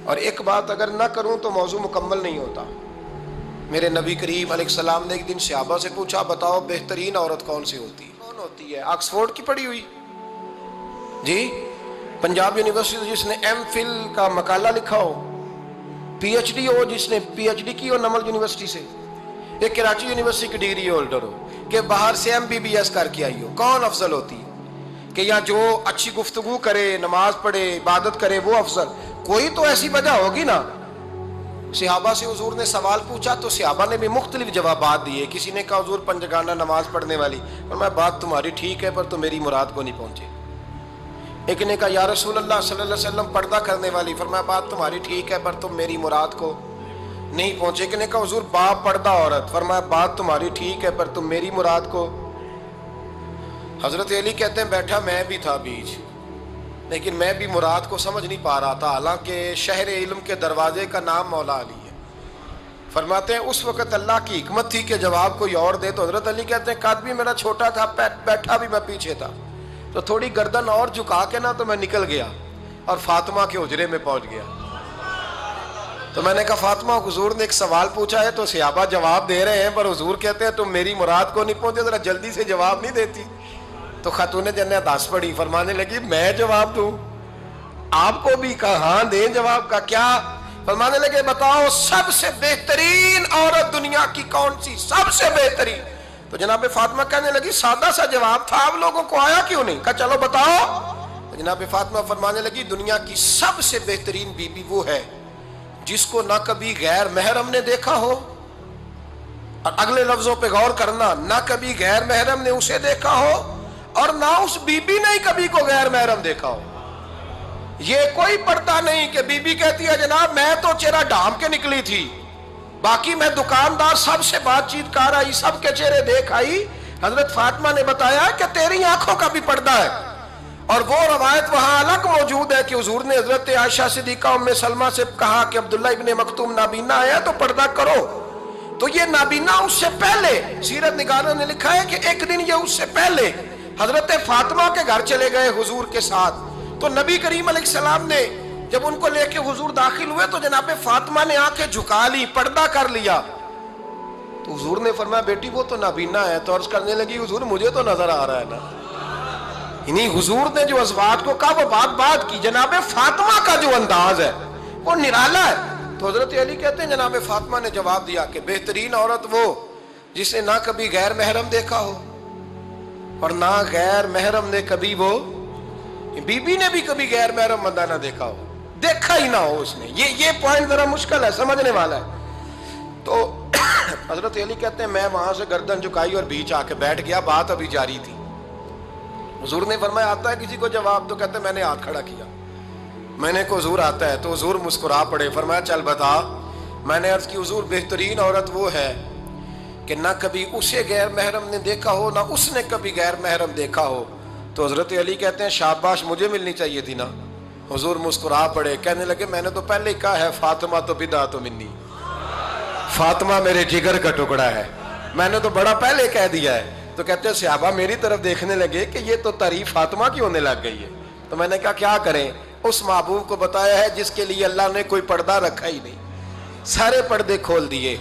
اور ایک بات اگر نہ کروں تو موضوع مکمل نہیں ہوتا۔ میرے نبی کریم علیہ السلام نے ایک دن صحابہ سے پوچھا، بتاؤ بہترین عورت کون سی ہوتی ہے؟ کون ہوتی ہے؟ آکسفورڈ کی پڑھی ہوئی جی، پنجاب یونیورسٹی جس نے ایم فل کا مقالہ لکھا ہو، پی ایچ ڈی ہو جس نے پی ایچ ڈی کی ہو نمل یونیورسٹی سے، ایک کراچی یونیورسٹی کی ڈگری ہولڈر ہو کہ باہر سے ایم بی بی ایس کر کے آئی ہو، کون افضل ہوتی ہے؟ کہ یا جو اچھی گفتگو کرے، نماز پڑھے، عبادت کرے، وہ افضل؟ کوئی تو ایسی وجہ ہوگی نا۔ صحابہ سے حضور نے سوال پوچھا تو صحابہ نے بھی مختلف جوابات دیے۔ کسی نے کہا حضور پنجگانہ نماز پڑھنے والی، اور میں بات تمہاری ٹھیک ہے پر تم میری مراد کو نہیں پہنچے۔ ایک نے کہا یا رسول اللہ صلی اللہ علیہ وسلم پردہ کرنے والی، فرمایا بات تمہاری ٹھیک ہے پر تم میری مراد کو نہیں پہنچے۔ ایک نے کہا حضور با پردہ عورت، فرمایا بات تمہاری ٹھیک ہے پر تم میری مراد کو۔ حضرت علی کہتے ہیں بیٹھا میں بھی تھا بیچ، لیکن میں بھی مراد کو سمجھ نہیں پا رہا تھا، حالانکہ شہر علم کے دروازے کا نام مولا علی ہے۔ فرماتے ہیں اس وقت اللہ کی حکمت تھی کہ جواب کوئی اور دے، تو حضرت علی کہتے ہیں قد بھی میرا چھوٹا تھا، بیٹھا بھی میں پیچھے تھا، تو تھوڑی گردن اور جھکا کے نا تو میں نکل گیا اور فاطمہ کے حجرے میں پہنچ گیا۔ تو میں نے کہا فاطمہ حضور نے ایک سوال پوچھا ہے تو صحابہ جواب دے رہے ہیں، پر حضور کہتے ہیں تم میری مراد کو نہیں پہنچے، ذرا جلدی سے جواب نہیں دیتی؟ تو خاتون جنت ہنس پڑی، فرمانے لگی میں جواب دوں؟ آپ کو بھی کہا ہاں دیں جواب کا کیا؟ فرمانے لگے بتاؤ سب سے بہترین عورت دنیا کی کون سی، سب سے بہترین؟ تو جناب فاطمہ کہنے لگی سادہ سا جواب تھا، آپ لوگوں کو آیا کیوں نہیں؟ کہا چلو بتاؤ۔ تو جناب فاطمہ فرمانے لگی دنیا کی سب سے بہترین بی بی وہ ہے جس کو نہ کبھی غیر محرم نے دیکھا ہو، اور اگلے لفظوں پہ غور کرنا، نہ کبھی غیر محرم نے اسے دیکھا ہو اور نہ اس بی بی نے کبھی کو غیر محرم دیکھا ہو۔ یہ کوئی پڑتا نہیں کہ بی بی کہتی ہے جناب میں تو چہرہ ڈھام کے نکلی تھی، باقی میں دکاندار سب سے بات چیت کر آئی، سب کے چہرے دیکھ آئی۔ حضرت فاطمہ نے بتایا کہ تیری آنکھوں کا بھی پردہ ہے، اور وہ روایت وہاں الگ موجود ہے کہ حضور نے حضرت عائشہ صدیقہ ام سلمہ سے کہا کہ عبداللہ ابن مکتوم نابینا ہے تو پردہ کرو۔ تو یہ نابینا اس سے پہلے سیرت نگاروں نے لکھا ہے کہ ایک دن یہ اس سے پہلے حضرت فاطمہ کے گھر چلے گئے حضور کے ساتھ، تو نبی کریم علیہ السلام نے جب ان کو لے کے حضور داخل ہوئے تو جناب فاطمہ نے آنکھیں جھکا لی، پردہ کر لیا۔ تو حضور نے فرمایا بیٹی وہ تو نابینا ہے، تو عرض کرنے لگی حضور مجھے تو نظر آ رہا ہے نا۔ یعنی حضور نے جو ازواج کو کہا وہ بات کی، جناب فاطمہ کا جو انداز ہے وہ نرالا ہے۔ تو حضرت علی کہتے ہیں جناب فاطمہ نے جواب دیا کہ بہترین عورت وہ جس نے نہ کبھی غیر محرم دیکھا ہو اور نہ غیر محرم نے کبھی، وہ بی بی نے بھی کبھی غیر محرم بندہ نہ دیکھا ہو، دیکھا ہی نہ ہو اس نے۔ یہ پوائنٹ ذرا مشکل ہے، سمجھنے والا ہے۔ تو حضرت علی کہتے ہیں میں وہاں سے گردن جھکائی اور بیچ آ کے بیٹھ گیا، بات ابھی جاری تھی۔ حضور نے فرمایا آتا ہے کسی کو جواب؟ تو کہتے ہیں میں نے ہاتھ کھڑا کیا، میں نے کو حضور آتا ہے، تو حضور مسکرا پڑے، فرمایا چل بتا۔ میں نے عرض کی حضور بہترین عورت وہ ہے کہ نہ کبھی اسے غیر محرم نے دیکھا ہو نہ اس نے کبھی غیر محرم دیکھا ہو۔ تو حضرت علی کہتے ہیں شاباش مجھے ملنی چاہیے تھی نا۔ حضور مسکرا پڑے، کہنے لگے میں نے تو پہلے ہی کہا ہے فاطمہ تو بدعت منی، فاطمہ میرے جگر کا ٹکڑا ہے، میں نے تو بڑا پہلے کہہ دیا ہے۔ تو کہتے ہیں صحابہ میری طرف دیکھنے لگے کہ یہ تو تعریف فاطمہ کی ہونے لگ گئی ہے۔ تو میں نے کہا کیا کریں؟ اس محبوب کو بتایا ہے جس کے لیے اللہ نے کوئی پردہ رکھا ہی نہیں، سارے پردے کھول دیے۔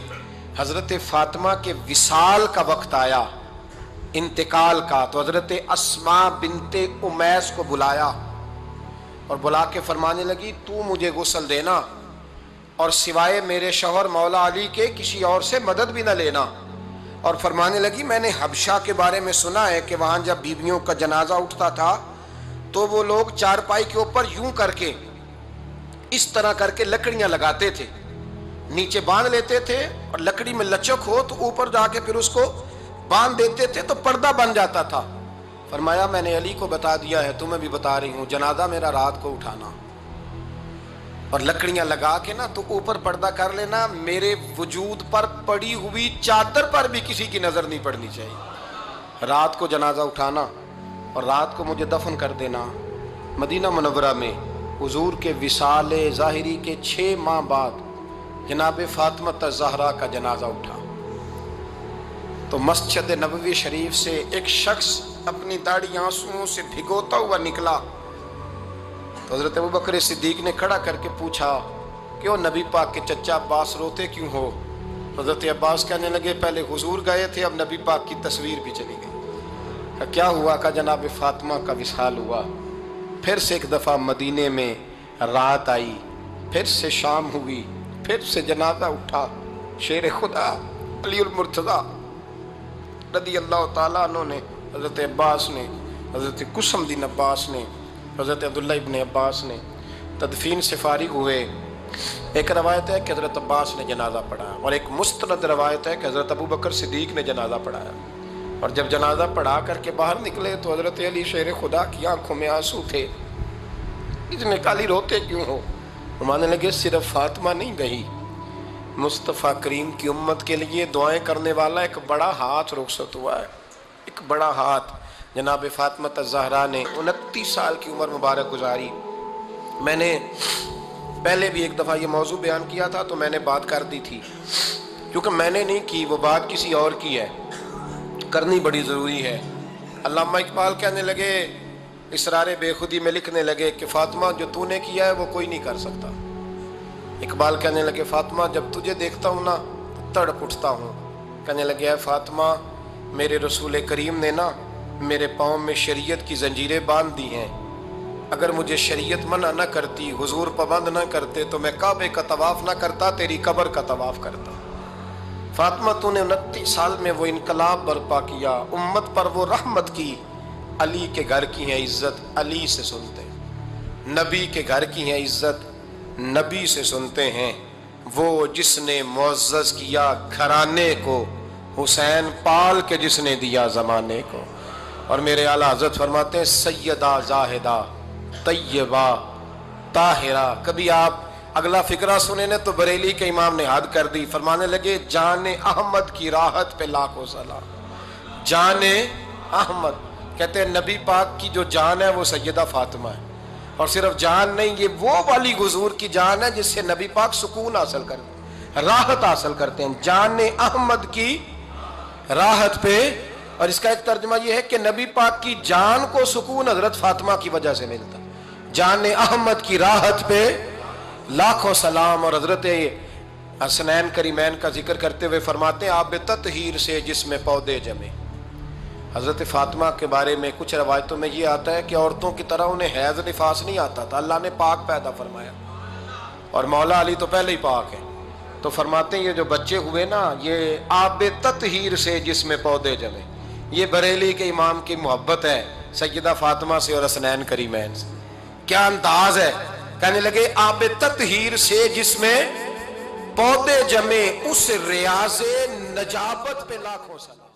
حضرت فاطمہ کے وصال کا وقت آیا، انتقال کا، تو حضرت اسماء بنت امیس کو بلایا اور بلا کے فرمانے لگی تو مجھے غسل دینا اور سوائے میرے شوہر مولا علی کے کسی اور سے مدد بھی نہ لینا۔ اور فرمانے لگی میں نے حبشہ کے بارے میں سنا ہے کہ وہاں جب بیویوں کا جنازہ اٹھتا تھا تو وہ لوگ چارپائی کے اوپر یوں کر کے اس طرح کر کے لکڑیاں لگاتے تھے، نیچے باندھ لیتے تھے اور لکڑی میں لچک ہو تو اوپر جا کے پھر اس کو باندھ دیتے تھے تو پردہ بن جاتا تھا۔ فرمایا میں نے علی کو بتا دیا ہے، تمہیں بھی بتا رہی ہوں، جنازہ میرا رات کو اٹھانا اور لکڑیاں لگا کے نا تو اوپر پردہ کر لینا، میرے وجود پر پڑی ہوئی چادر پر بھی کسی کی نظر نہیں پڑنی چاہیے۔ رات کو جنازہ اٹھانا اور رات کو مجھے دفن کر دینا۔ مدینہ منورہ میں حضور کے وصال ظاہری کے 6 ماہ بعد جناب فاطمہ الزہرا کا جنازہ اٹھا۔ تو مسجد نبوی شریف سے ایک شخص اپنی داڑھی آنسوؤں سے بھگوتا ہوا نکلا. تو حضرت ابوبکر صدیق نے کھڑا کر کے پوچھا کیوں نبی پاک کے چچا عباس روتے کیوں ہو؟ حضرت عباس کہنے لگے پہلے حضور گئے تھے، اب نبی پاک کی تصویر بھی چلی گئی. کیا ہوا؟ کہ جناب فاطمہ کا وصال ہوا. پھر سے ایک دفعہ مدینے میں رات آئی، پھر سے شام ہوئی، پھر سے جنازہ اٹھا. شیر خدا علی المرتضیٰ رضی اللہ تعالیٰ عنہ نے، حضرت عباس نے، حضرت قسم الدین عباس نے، حضرت عبداللہ ابن عباس نے تدفین سے فارغ ہوئے. ایک روایت ہے کہ حضرت عباس نے جنازہ پڑھایا، اور ایک مستند روایت ہے کہ حضرت ابوبکر صدیق نے جنازہ پڑھایا. اور جب جنازہ پڑھا کر کے باہر نکلے تو حضرت علی شیر خدا کی آنکھوں میں آنسو تھے. اتنے کالی روتے کیوں ہو؟ ماننے لگے صرف فاطمہ نہیں گئی، مصطفیٰ کریم کی امت کے لیے دعائیں کرنے والا ایک بڑا ہاتھ رخصت ہوا ہے. ایک بڑا ہاتھ جناب فاطمہ الزہرا نے 29 سال کی عمر مبارک گزاری. میں نے پہلے بھی ایک دفعہ یہ موضوع بیان کیا تھا تو میں نے بات کر دی تھی، کیونکہ میں نے نہیں کی، وہ بات کسی اور کی ہے، کرنی بڑی ضروری ہے. علامہ اقبال کہنے لگے، اسرار بے خودی میں لکھنے لگے کہ فاطمہ جو تو نے کیا ہے وہ کوئی نہیں کر سکتا. اقبال کہنے لگے فاطمہ جب تجھے دیکھتا ہوں نا تڑپ اٹھتا ہوں. کہنے لگے اے فاطمہ میرے رسول کریم نے نا میرے پاؤں میں شریعت کی زنجیریں باندھ دی ہیں، اگر مجھے شریعت منع نہ کرتی، حضور پابند نہ کرتے تو میں کعبے کا طواف نہ کرتا، تیری قبر کا طواف کرتا. فاطمہ تو نے 29 سال میں وہ انقلاب برپا کیا، امت پر وہ رحمت کی. علی کے گھر کی ہے عزت، علی سے سنتے ہیں. نبی کے گھر کی ہے عزت، نبی سے سنتے ہیں. وہ جس نے معزز کیا گھرانے کو، حسین پال کے جس نے دیا زمانے کو. اور میرے اعلیٰ حضرت فرماتے ہیں سیدہ زاہدہ طیبہ طاہرہ. کبھی آپ اگلا فقرہ سنے نے تو بریلی کے امام نے حد کر دی، فرمانے لگے جان احمد کی راحت پہ لاکھوں سلام. جان احمد کہتے ہیں نبی پاک کی جو جان ہے وہ سیدہ فاطمہ ہے. اور صرف جان نہیں، یہ وہ والی حضور کی جان ہے جس سے نبی پاک سکون حاصل کرتے ہیں، راحت حاصل کرتے ہیں. جان احمد کی راحت پہ. اور اس کا ایک ترجمہ یہ ہے کہ نبی پاک کی جان کو سکون حضرت فاطمہ کی وجہ سے ملتا. جان احمد کی راحت پہ لاکھوں سلام. اور حضرت حسنین کریمین کا ذکر کرتے ہوئے فرماتے ہیں آب تطہیر سے جس میں پودے جمے. حضرت فاطمہ کے بارے میں کچھ روایتوں میں یہ آتا ہے کہ عورتوں کی طرح انہیں حیض نفاس نہیں آتا تھا، اللہ نے پاک پیدا فرمایا. اور مولا علی تو پہلے ہی پاک ہیں، تو فرماتے ہیں یہ جو بچے ہوئے نا یہ آب تطہیر سے جس میں پودے جمے. یہ بریلی کے امام کی محبت ہے سیدہ فاطمہ سے اور حسنین کریمین سے. کیا انداز ہے! کہنے لگے آب تطہیر سے جس میں پودے جمے، اس ریاض نجابت پہ لاکھوں سلام.